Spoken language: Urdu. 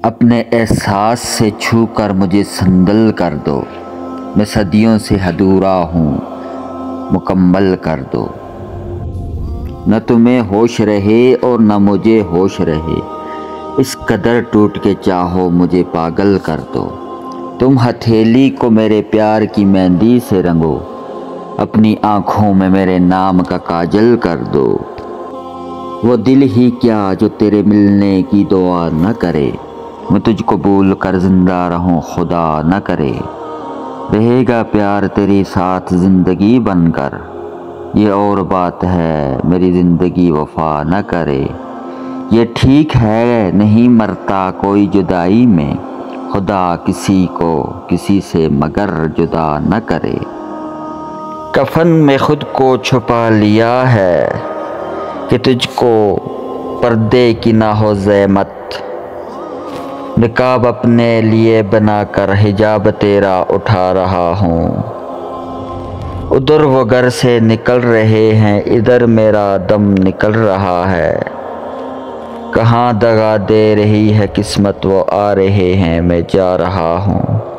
اپنے احساس سے چھو کر مجھے سنبھل کر دو، میں صدیوں سے ادھورا ہوں، مکمل کر دو۔ نہ تمہیں ہوش رہے اور نہ مجھے ہوش رہے، اس قدر ٹوٹ کے چاہو مجھے پاگل کر دو۔ تم ہتھیلی کو میرے پیار کی مہندی سے رنگو، اپنی آنکھوں میں میرے نام کا کاجل کر دو۔ وہ دل ہی کیا جو تیرے ملنے کی دعا نہ کرے، میں تجھ کو بھول کر زندہ رہوں خدا نہ کرے۔ رہے گا پیار تیرے ساتھ زندگی بن کر، یہ اور بات ہے میری زندگی وفا نہ کرے۔ یہ ٹھیک ہے نہیں مرتا کوئی جدائی میں، خدا کسی کو کسی سے مگر جدا نہ کرے۔ کفن میں خود کو چھپا لیا ہے کہ تجھ کو پردے کی نہ ہو زحمت، نقاب اپنے لیے بنا کر حجاب تیرا اٹھا رہا ہوں۔ ادھر وہ گھر سے نکل رہے ہیں، ادھر میرا دم نکل رہا ہے۔ کہاں دغا دے رہی ہے قسمت، وہ آ رہے ہیں میں جا رہا ہوں۔